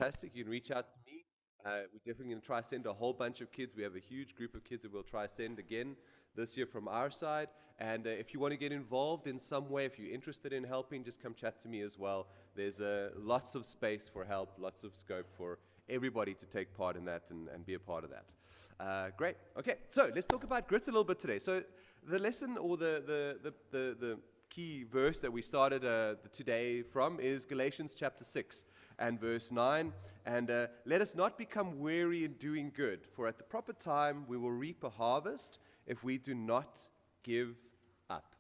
fantastic. You can reach out to me. We're definitely going to try to send a whole bunch of kids. We have a huge group of kids that we'll try to send again this year from our side. And if you want to get involved in some way, if you're interested in helping, just come chat to me as well. There's lots of space for help, lots of scope for everybody to take part in that and be a part of that. Great. Okay, so let's talk about grit a little bit today. So the lesson or the key verse that we started today from is Galatians chapter 6 and verse 9. And let us not become weary in doing good, for at the proper time we will reap a harvest if we do not give up.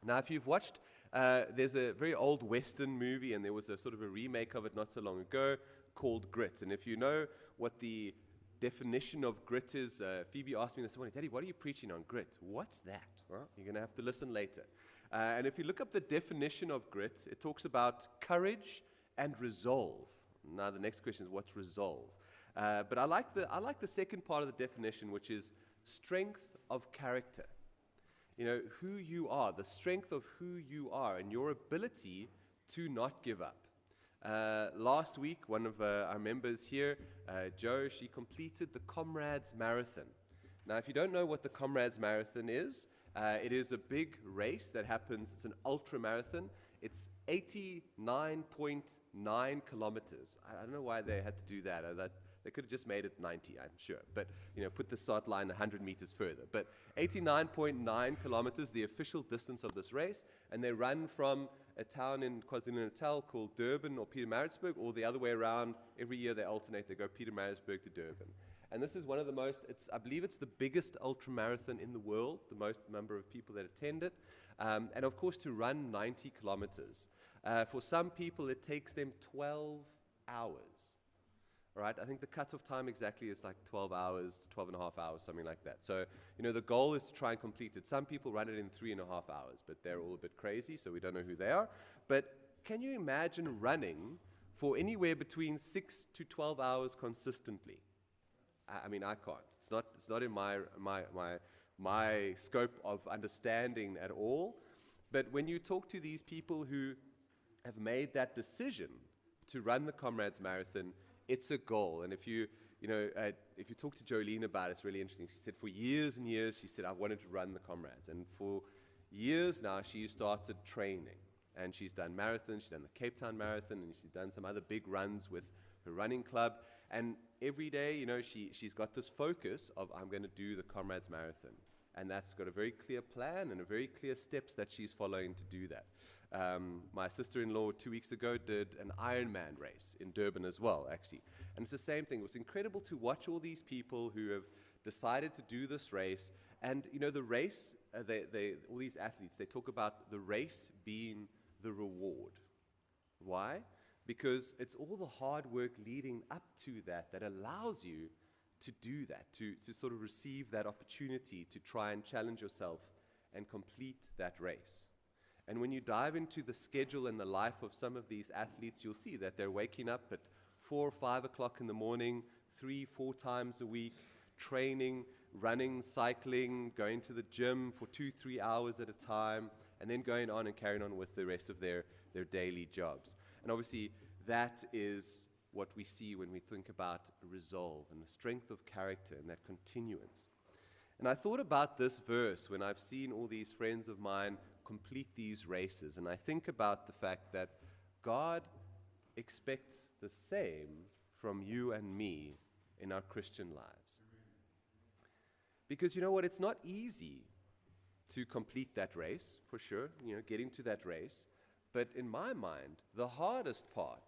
Now, if you've watched, there's a very old Western movie, and there was a sort of a remake of it not so long ago called Grit. And if you know what the definition of grit is, Phoebe asked me this morning, Daddy, what are you preaching on grit? What's that? Well, you're going to have to listen later. And if you look up the definition of grit, it talks about courage and resolve. Now, the next question is, what's resolve? But I like the second part of the definition, which is strength of character. You know, who you are, the strength of who you are, and your ability to not give up. Last week, one of our members here, Jo, she completed the Comrades Marathon. Now, if you don't know what the Comrades Marathon is, it is a big race that happens, it's an ultra marathon. It's 89.9 kilometers. I don't know why they had to do that. They could have just made it 90, I'm sure. But, put the start line 100 meters further. But 89.9 kilometers, the official distance of this race. And they run from a town in KwaZulu-Natal called Durban or Pietermaritzburg, or the other way around. Every year they alternate. They go Pietermaritzburg to Durban. And this is one of the most, I believe it's the biggest ultramarathon in the world, the most number of people that attend it. And of course, to run 90 kilometers. For some people, it takes them 12 hours. All right, I think the cutoff time exactly is like 12 hours, 12 and a half hours, something like that. So, the goal is to try and complete it. Some people run it in 3.5 hours, but they're all a bit crazy, so we don't know who they are. But can you imagine running for anywhere between 6 to 12 hours consistently? I mean, I can't. It's not in my scope of understanding at all. But when you talk to these people who have made that decision to run the Comrades Marathon, it's a goal. And if you talk to Jolene about it, it's really interesting. She said for years and years, she said, I wanted to run the Comrades. And for years now, she started training. And she's done marathons, she's done the Cape Town Marathon, and she's done some other big runs with her running club. And every day, she's got this focus of, I'm going to do the Comrades Marathon. And that's got a very clear plan and a very clear steps that she's following to do that. My sister-in-law 2 weeks ago did an Ironman race in Durban as well, actually. And it's the same thing. It was incredible to watch all these people who have decided to do this race. And, the race, all these athletes, they talk about the race being the reward. Why? Because it's all the hard work leading up to that allows you to do that, to sort of receive that opportunity to try and challenge yourself and complete that race. And when you dive into the schedule and the life of some of these athletes, you'll see that they're waking up at 4 or 5 o'clock in the morning, 3-4 times a week, training, running, cycling, going to the gym for 2-3 hours at a time, and then going on and carrying on with the rest of their daily jobs. And obviously, that is what we see when we think about resolve and the strength of character and that continuance. And I thought about this verse when I've seen all these friends of mine complete these races, and I think about the fact that God expects the same from you and me in our Christian lives. Because you know what, it's not easy to complete that race, for sure, getting to that race. But in my mind, the hardest part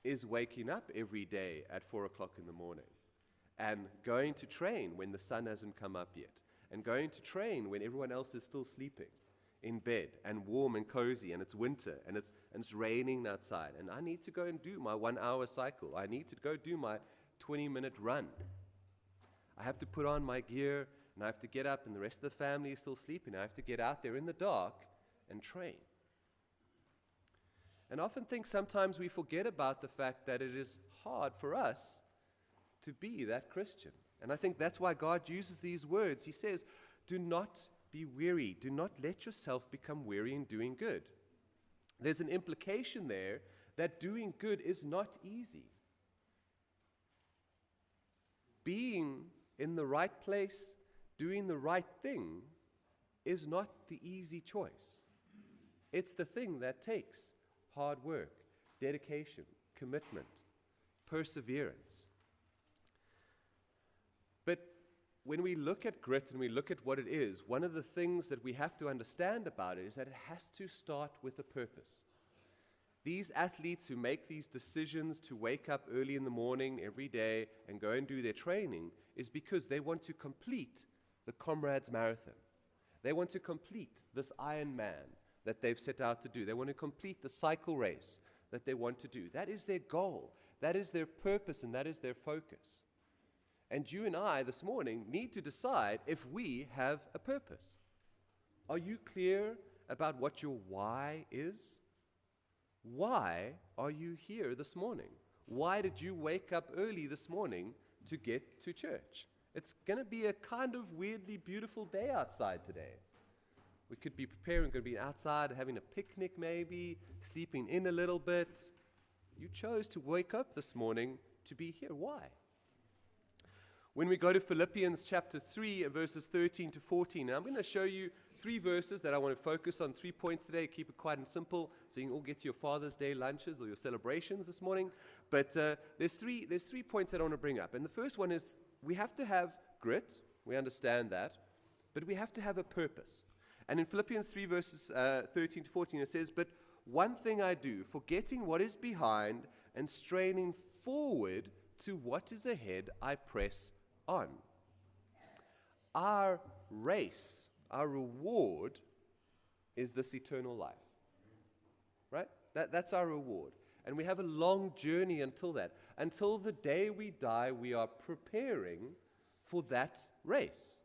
is waking up every day at 4 o'clock in the morning and going to train when the sun hasn't come up yet, and going to train when everyone else is still sleeping in bed and warm and cozy, and it's winter and it's raining outside, and I need to go and do my 1-hour cycle. I need to go do my 20-minute run. I have to put on my gear, and I have to get up, and the rest of the family is still sleeping. I have to get out there in the dark and train. And I often think sometimes we forget about the fact that it is hard for us to be that Christian. And I think that's why God uses these words. He says, do not be weary. Do not let yourself become weary in doing good. There's an implication there that doing good is not easy. being in the right place, doing the right thing, is not the easy choice. It's the thing that takes hard work, dedication, commitment, perseverance. But when we look at grit and we look at what it is, one of the things that we have to understand about it is that it has to start with a purpose. These athletes who make these decisions to wake up early in the morning every day and go and do their training is because they want to complete the Comrades Marathon. They want to complete this Ironman that they've set out to do. They want to complete the cycle race that they want to do. That is their goal. That is their purpose, and that is their focus. And you and I this morning need to decide if we have a purpose. Are you clear about what your why is? Why are you here this morning? Why did you wake up early this morning to get to church? It's going to be a kind of weirdly beautiful day outside today. We could be preparing, going to be outside, having a picnic maybe, sleeping in a little bit. You chose to wake up this morning to be here. Why? When we go to Philippians chapter 3, verses 13 to 14, and I'm going to show you 3 verses that I want to focus on, 3 points today, keep it quiet and simple, so you can all get to your Father's Day lunches or your celebrations this morning. But there's three points that I want to bring up. And the first one is we have to have grit, we understand that, but we have to have a purpose. And in Philippians 3, verses 13 to 14, it says, "But one thing I do, forgetting what is behind and straining forward to what is ahead, I press on." Our race, our reward is this eternal life. Right? That's our reward. And we have a long journey until that. Until the day we die, we are preparing for that race.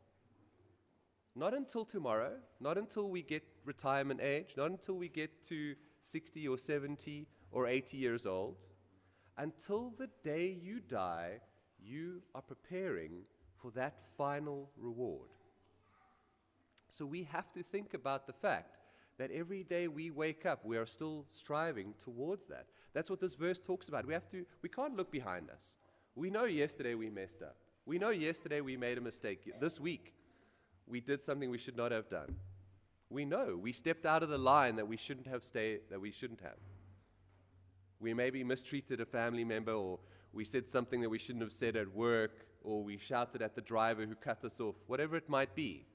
Not until tomorrow, not until we get retirement age, not until we get to 60 or 70 or 80 years old. Until the day you die, you are preparing for that final reward. So we have to think about the fact that every day we wake up, we are still striving towards that. That's what this verse talks about. We can't look behind us. We know yesterday we messed up. We know yesterday we made a mistake. This week, we did something we should not have done. We know we stepped out of the line that we shouldn't have. We maybe mistreated a family member, or we said something that we shouldn't have said at work, or we shouted at the driver who cut us off, whatever it might be.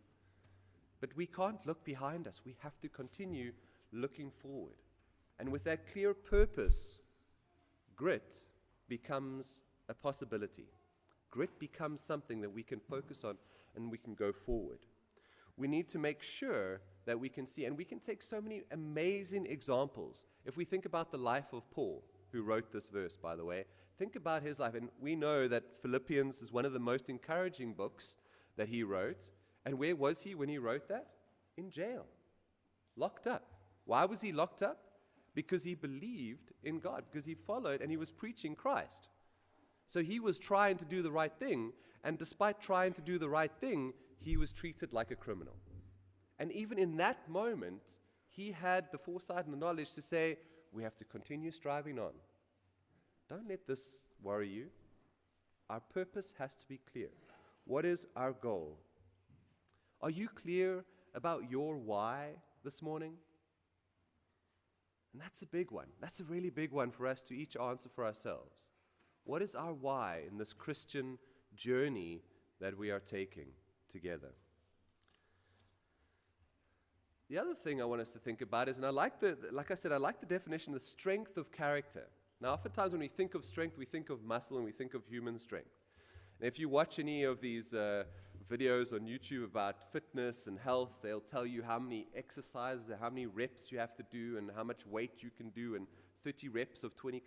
But we can't look behind us. We have to continue looking forward. And with that clear purpose, grit becomes a possibility. Grit becomes something that we can focus on and we can go forward. We need to make sure that we can see, and we can take so many amazing examples. If we think about the life of Paul, who wrote this verse, by the way, think about his life. And we know that Philippians is one of the most encouraging books that he wrote. And where was he when he wrote that? In jail, locked up. Why was he locked up? Because he believed in God, because he followed and he was preaching Christ. So he was trying to do the right thing, and despite trying to do the right thing, he was treated like a criminal. And even in that moment, he had the foresight and the knowledge to say, we have to continue striving on. Don't let this worry you. Our purpose has to be clear. What is our goal? Are you clear about your why this morning? And that's a big one. That's a really big one for us to each answer for ourselves. What is our why in this Christian journey that we are taking together? The other thing I want us to think about is, and like I said, I like the definition, the strength of character. Now, oftentimes when we think of strength, we think of muscle and we think of human strength. And if you watch any of these videos on YouTube about fitness and health, they'll tell you how many exercises, how many reps you have to do, and how much weight you can do, and 30 reps of 20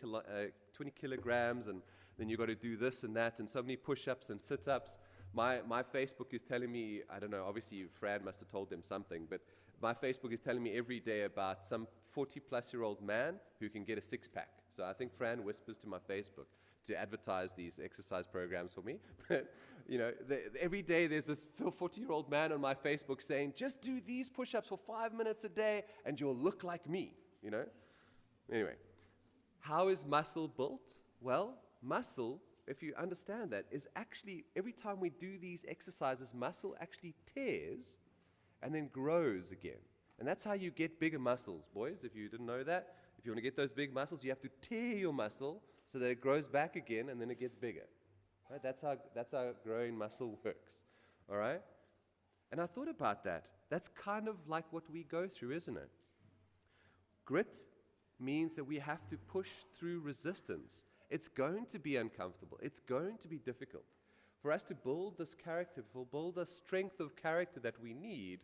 kilograms, and then you've got to do this and that, and so many push-ups and sit-ups. My Facebook is telling me, I don't know, obviously Fran must have told them something, but my Facebook is telling me every day about some 40-plus-year-old man who can get a six-pack. So I think Fran whispers to my Facebook to advertise these exercise programs for me. But, you know, every day there's this 40-year-old man on my Facebook saying, just do these push-ups for 5 minutes a day and you'll look like me, you know? Anyway, how is muscle built? Well, muscle if you understand that, is actually every time we do these exercises, muscle actually tears and then grows again. And that's how you get bigger muscles, boys, if you didn't know that. If you want to get those big muscles, you have to tear your muscle so that it grows back again and then it gets bigger. Right? That's how growing muscle works. All right? And I thought about that. That's kind of like what we go through, isn't it? Grit means that we have to push through resistance. It's going to be uncomfortable. It's going to be difficult. For us to build this character, to build the strength of character that we need,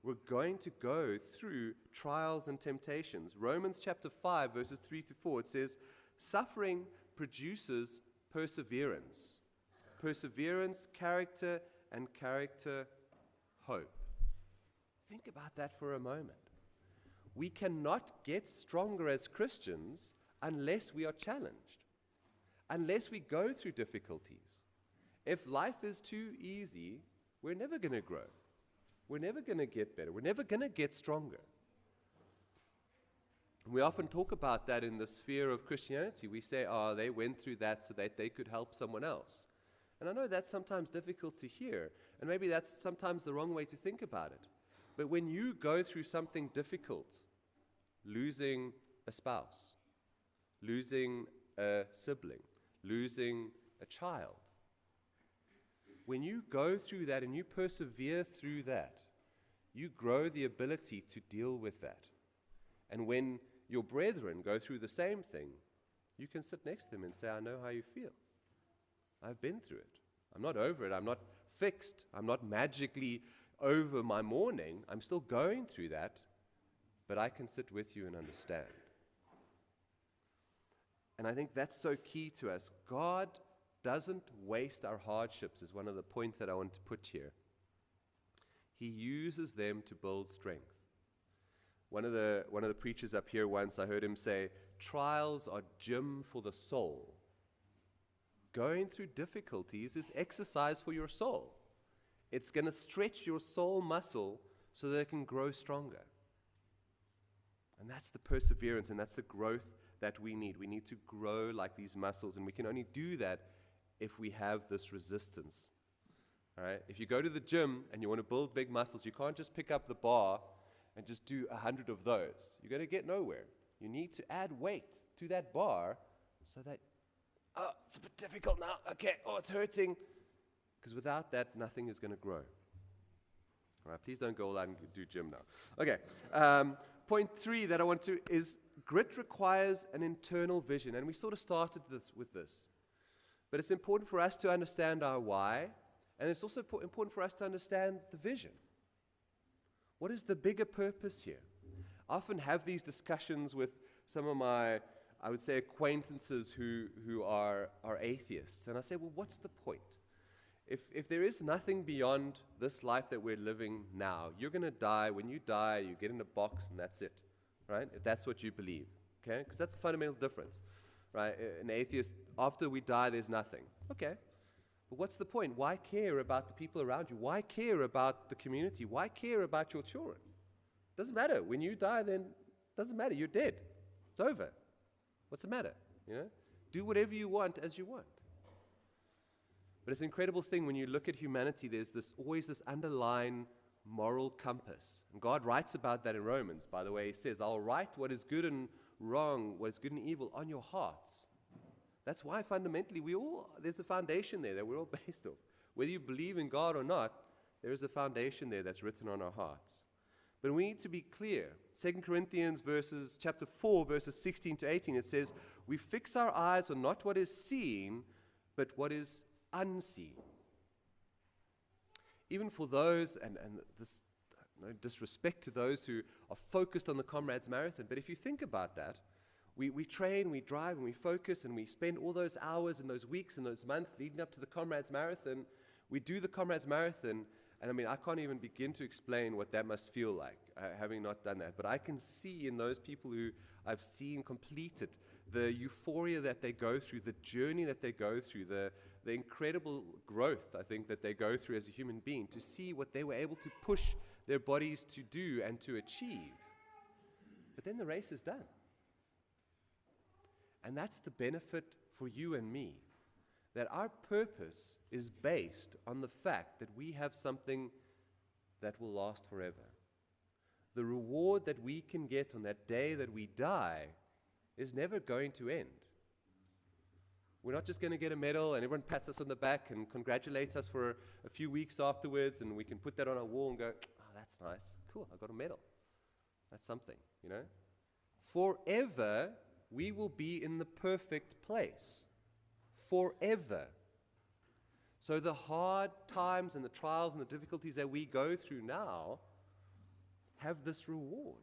we're going to go through trials and temptations. Romans chapter 5, verses 3 to 4, it says, suffering produces perseverance. Perseverance, character, and character, hope. Think about that for a moment. We cannot get stronger as Christians unless we are challenged, unless we go through difficulties. If life is too easy, we're never going to grow. We're never going to get better. We're never going to get stronger. We often talk about that in the sphere of Christianity. We say, oh, they went through that so that they could help someone else. And I know that's sometimes difficult to hear, and maybe that's sometimes the wrong way to think about it. But when you go through something difficult, losing a spouse, losing a sibling, losing a child, when you go through that and you persevere through that, you grow the ability to deal with that. And when your brethren go through the same thing, you can sit next to them and say, I know how you feel. I've been through it. I'm not over it. I'm not fixed. I'm not magically over my mourning. I'm still going through that, but I can sit with you and understand. And I think that's so key to us. God doesn't waste our hardships, is one of the points that I want to put here. He uses them to build strength. One of the preachers up here once, I heard him say, trials are gym for the soul. Going through difficulties is exercise for your soul. It's going to stretch your soul muscle so that it can grow stronger. And that's the perseverance and that's the growth that we need. We need to grow like these muscles, and we can only do that if we have this resistance. All right? If you go to the gym and you want to build big muscles, you can't just pick up the bar and just do 100 of those. You're going to get nowhere. You need to add weight to that bar so that, oh, it's a bit difficult now. Okay, oh, it's hurting. Because without that, nothing is going to grow. All right, please don't go all out and do gym now. Okay, point 3 that I want to is grit requires an internal vision. And we sort of started with this. But it's important for us to understand our why, and it's also important for us to understand the vision. What is the bigger purpose here? I often have these discussions with some of my, I would say, acquaintances who are atheists. And I say, well, what's the point? If there is nothing beyond this life that we're living now, you're going to die. When you die, you get in a box and that's it, right? If that's what you believe, okay? Because that's the fundamental difference, right? An atheist, after we die, there's nothing. Okay. But what's the point? Why care about the people around you? Why care about the community? Why care about your children? Doesn't matter. When you die, then it doesn't matter. You're dead. It's over. What's the matter? You know? Do whatever you want as you want. But it's an incredible thing when you look at humanity, there's always this underlying moral compass. And God writes about that in Romans, by the way. He says, I'll write what is good and wrong, what is good and evil on your hearts. That's why fundamentally there's a foundation there that we're all based off. Whether you believe in God or not, there is a foundation there that's written on our hearts. But we need to be clear. 2 Corinthians chapter 4, verses 16 to 18, it says, we fix our eyes on not what is seen, but what is unseen. Even for those, and this, no disrespect to those who are focused on the Comrades Marathon, but if you think about that, we train, we drive, and we focus, and we spend all those hours and those weeks and those months leading up to the Comrades Marathon. We do the Comrades Marathon, and I mean, I can't even begin to explain what that must feel like, having not done that. But I can see in those people who I've seen complete it, the euphoria that they go through, the journey that they go through, the incredible growth, I think, that they go through as a human being, to see what they were able to push their bodies to do and to achieve. But then the race is done. And that's the benefit for you and me. that our purpose is based on the fact that we have something that will last forever. The reward that we can get on that day that we die is never going to end. We're not just going to get a medal and everyone pats us on the back and congratulates us for a few weeks afterwards, and we can put that on our wall and go, oh, that's nice. Cool, I got a medal. That's something, you know. Forever, we will be in the perfect place. Forever. So the hard times and the trials and the difficulties that we go through now have this reward.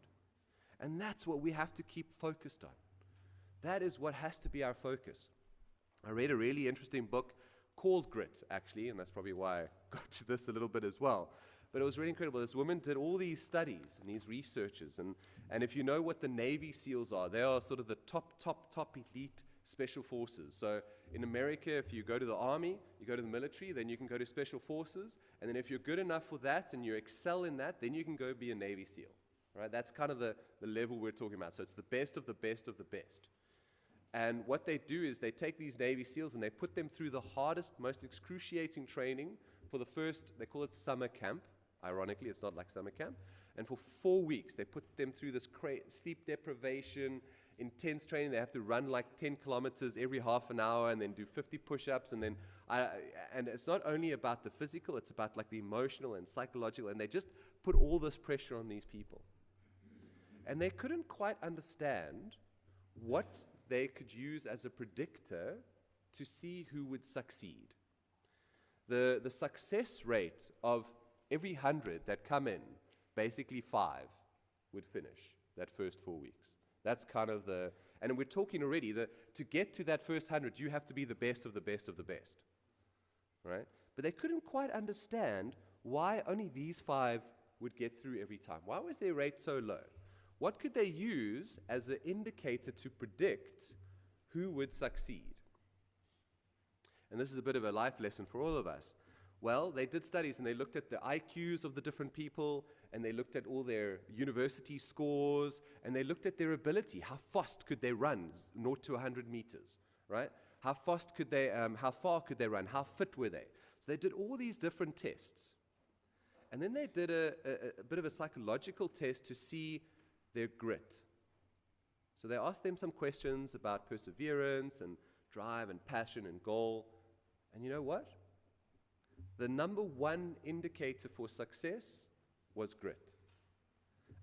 And that's what we have to keep focused on. That is what has to be our focus. I read a really interesting book called Grit, actually, and that's probably why I got to this a little bit as well. But it was really incredible. This woman did all these studies and these researches. And if you know what the Navy SEALs are, they are sort of the top elite special forces. So in America, if you go to the Army, you go to the military, then you can go to special forces. And then if you're good enough for that and you excel in that, then you can go be a Navy SEAL. Right? That's kind of the level we're talking about. So it's the best of the best of the best. And what they do is they take these Navy SEALs and they put them through the hardest, most excruciating training for the first, they call it summer camp. Ironically, it's not like summer camp. And for 4 weeks, they put them through this sleep deprivation, intense training. They have to run like 10 kilometers every half an hour and then do 50 push-ups. And then, and it's not only about the physical, it's about like the emotional and psychological. And they just put all this pressure on these people. And they couldn't quite understand what they could use as a predictor to see who would succeed. The success rate of every 100 that come in, basically 5 would finish that first 4 weeks. That's kind of and we're talking already, to get to that first 100, you have to be the best of the best of the best, right? But they couldn't quite understand why only these 5 would get through every time. Why was their rate so low? What could they use as an indicator to predict who would succeed? And this is a bit of a life lesson for all of us. Well, they did studies and they looked at the IQs of the different people, and they looked at all their university scores, and they looked at their ability. How fast could they run 0 to 100 meters, right? How fast could they, how far could they run? How fit were they? So they did all these different tests. And then they did a bit of a psychological test to see their grit. So they asked them some questions about perseverance and drive and passion and goal. And you know what? The number one indicator for success was grit.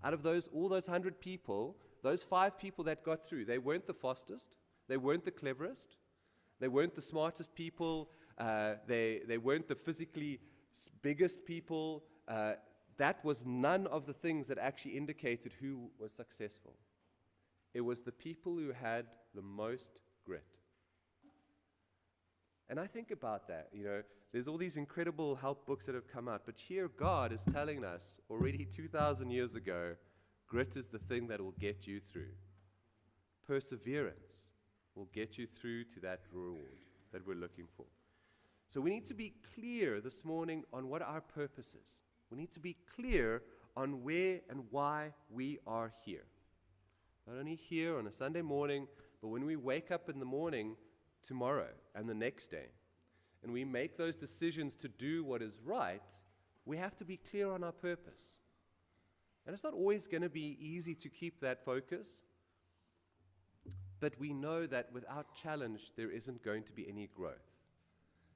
Out of all those 100 people, those 5 people that got through, they weren't the fastest, they weren't the cleverest, they weren't the smartest people, they weren't the physically biggest people. That was none of the things that actually indicated who was successful. It was the people who had the most grit. And I think about that, you know, there's all these incredible help books that have come out, but here God is telling us already 2,000 years ago, grit is the thing that will get you through. Perseverance will get you through to that reward that we're looking for. So we need to be clear this morning on what our purpose is. We need to be clear on where and why we are here. Not only here on a Sunday morning, but when we wake up in the morning tomorrow and the next day, and we make those decisions to do what is right, we have to be clear on our purpose. And it's not always going to be easy to keep that focus, but we know that without challenge, there isn't going to be any growth.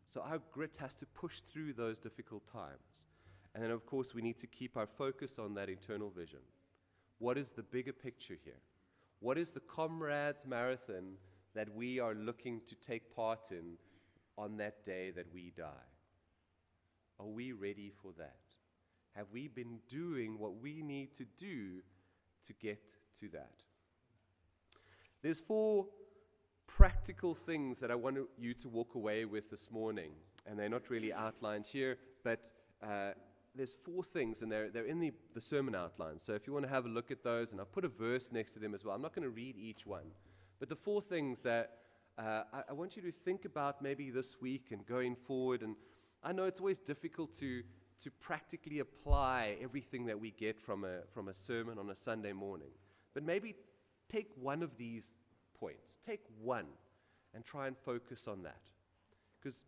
So our grit has to push through those difficult times. And then, of course, we need to keep our focus on that eternal vision. What is the bigger picture here? What is the comrades marathon that we are looking to take part in on that day that we die? Are we ready for that? Have we been doing what we need to do to get to that? There's 4 practical things that I want you to walk away with this morning, and they're not really outlined here, but there's 4 things, and they're in the sermon outline. So if you want to have a look at those, and I'll put a verse next to them as well. I'm not going to read each one. But the 4 things that I want you to think about maybe this week and going forward. And I know it's always difficult to practically apply everything that we get from a sermon on a Sunday morning. But maybe take one of these points. Take one and try and focus on that. Because